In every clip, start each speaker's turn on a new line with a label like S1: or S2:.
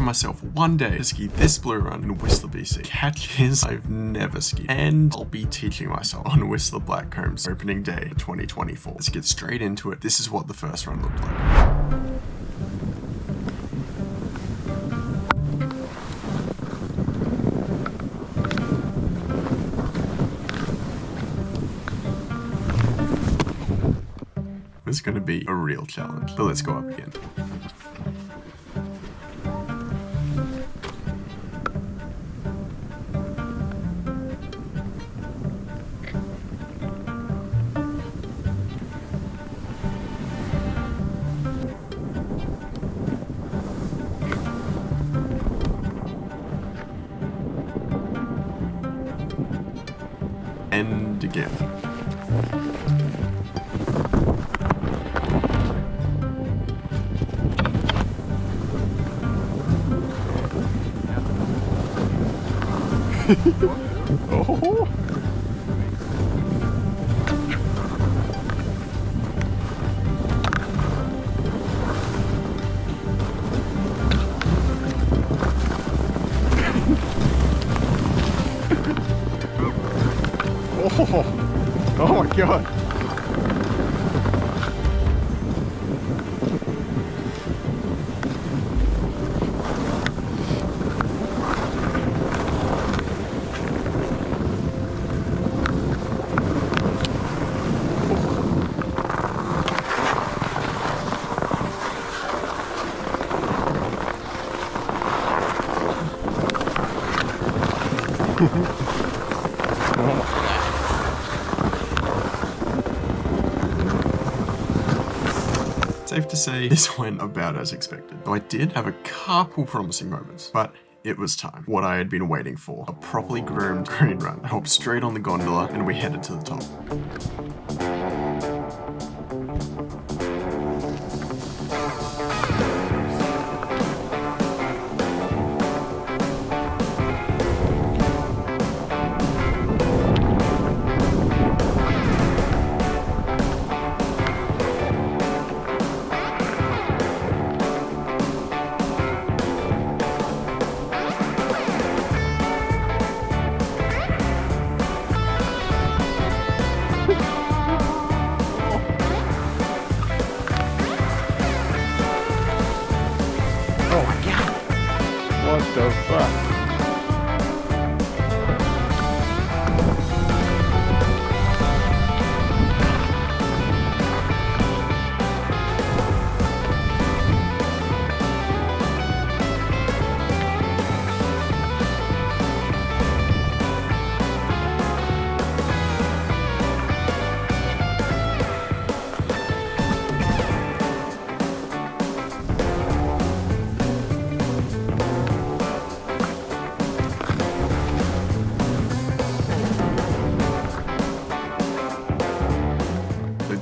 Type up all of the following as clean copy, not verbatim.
S1: myself one day to ski this blue run in Whistler, BC. Catch is, I've never skied, and I'll be teaching myself on Whistler Blackcombs opening day 2024. Let's get straight into it. This is what the first run looked like. It's going to be a real challenge, but let's go up again. And again. Oh. Oh my god. Safe to say, this went about as expected. Though I did have a couple promising moments, but it was time. What I had been waiting for. A properly groomed green run. I hopped straight on the gondola and we headed to the top. What the fuck?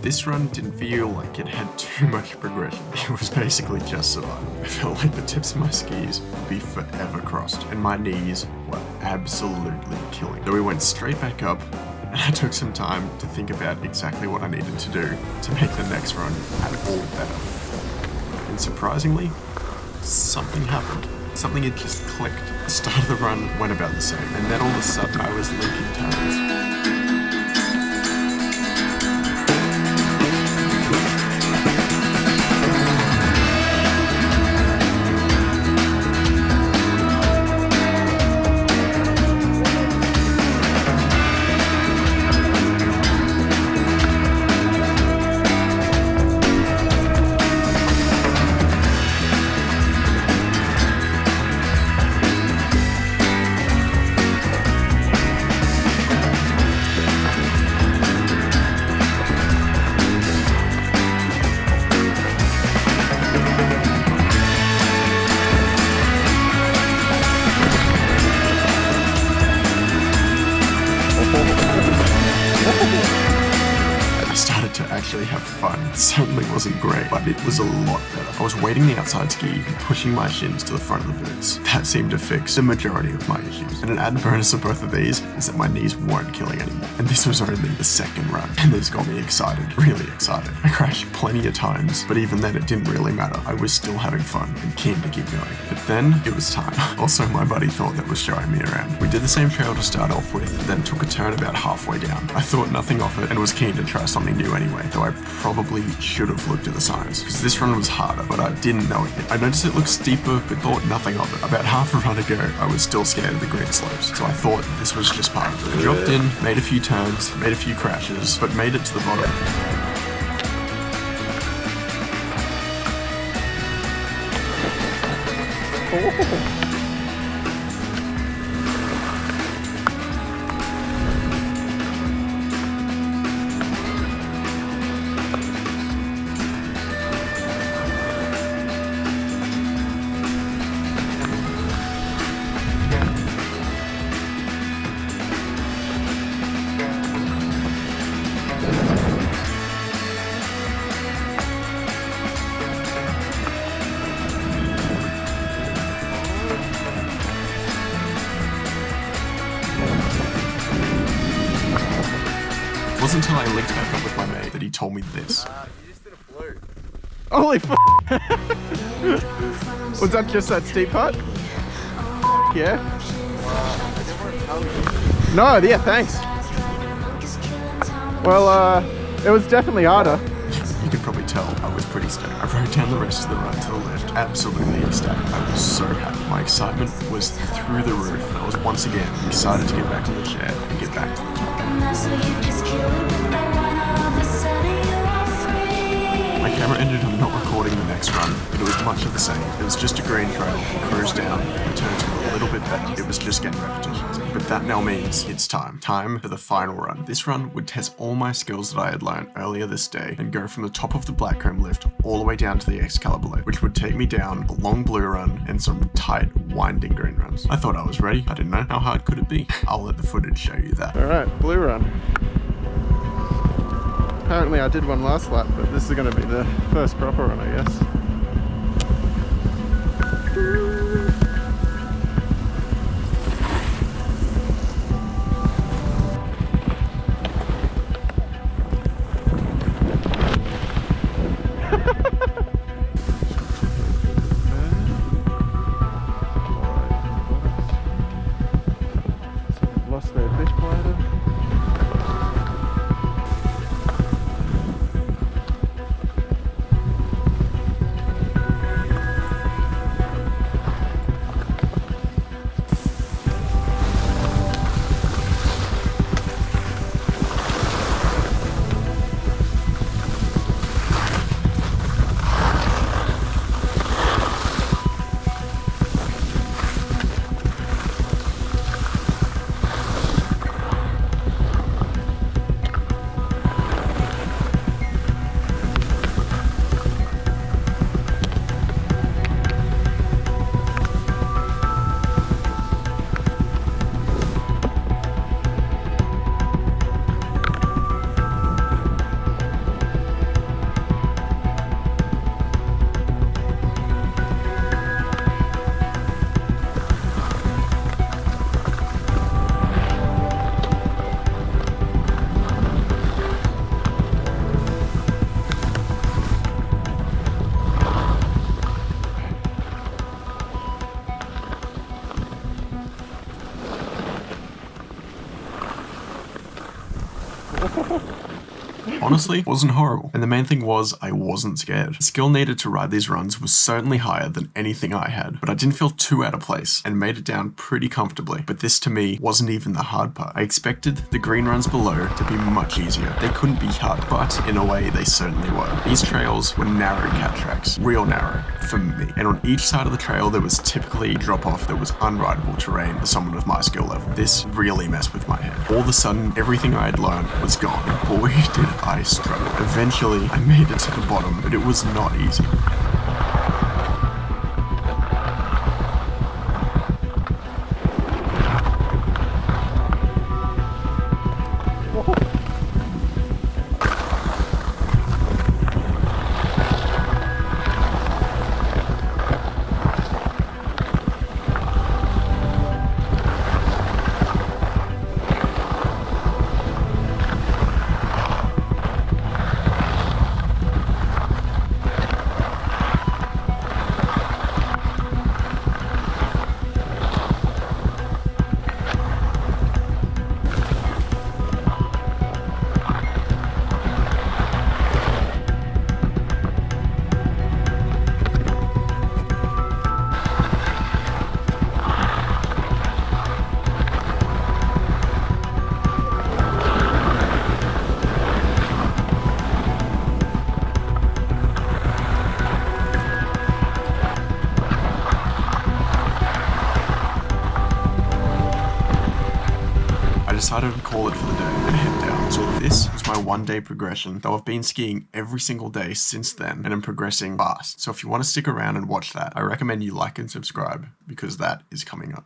S1: This run didn't feel like it had too much progression. It was basically just survival. I felt like the tips of my skis would be forever crossed, and my knees were absolutely killing. So we went straight back up, and I took some time to think about exactly what I needed to do to make the next run at all better. And surprisingly, something happened. Something had just clicked. The start of the run went about the same, and then all of a sudden I was linking turns. I started to actually have fun It certainly wasn't great, but it was a lot better. I was weighting the outside ski and pushing my shins to the front of the boots. That seemed to fix the majority of my issues. And an added bonus of both of these is that my knees weren't killing anymore. And this was only the second run, and this got me excited, really excited. I crashed plenty of times, but even then it didn't really matter. I was still having fun and keen to keep going. But then it was time. Also, my buddy thought that was showing me around. We did the same trail to start off with, then took a turn about halfway down. I thought nothing of it and was keen to try something new anyway, though I probably should have looked at the signs, because this run was harder, but I didn't know it yet. I noticed it looked steeper, but thought nothing of it. About half a run ago, I was still scared of the green slopes, so I thought this was just part of it. I dropped in, made a few turns, made a few crashes, but made it to the bottom.
S2: Oh.
S1: It wasn't until I linked back up with my mate that he told me this.
S2: You just did a float. Holy f***! Was that just that steep part? Yeah?
S3: I didn't want to tell you.
S2: No, yeah, thanks. Well, it was definitely harder.
S1: You can probably tell I was pretty stoked. I rode down the rest of the run to the left, absolutely ecstatic. I was so happy. My excitement was through the roof, and I was once again excited to get back on the chair and get back to the top. My camera ended up not recording the next run, but it was much of the same. It was just a green trail, cruised down, returned to a little bit better. It was just getting repetitions. But that now means it's time. Time for the final run. This run would test all my skills that I had learned earlier this day and go from the top of the Blackcomb lift all the way down to the Excalibur lift, which would take me down a long blue run and some tight, winding green runs. I thought I was ready. I didn't know. How hard could it be? I'll let the footage show you that.
S2: Alright, blue run. Apparently I did one last lap, but this is going to be the first proper run, I guess. Lost their fish bladder.
S1: Honestly, it wasn't horrible, and the main thing was I wasn't scared. The skill needed to ride these runs was certainly higher than anything I had, but I didn't feel too out of place and made it down pretty comfortably. But this to me wasn't even the hard part. I expected the green runs below to be much easier. They couldn't be hard, but in a way they certainly were. These trails were narrow cat tracks, real narrow for me, and on each side of the trail there was typically a drop off that was unrideable terrain for someone of my skill level. This really messed with my head. All of a sudden, everything I had learned was gone, and boy did I struggle. Eventually, I made it to the bottom, but it was not easy. decided to call it for the day and head down. So this was my 1 day progression, though I've been skiing every single day since then and I'm progressing fast. So if you want to stick around and watch that, I recommend you like and subscribe because that is coming up.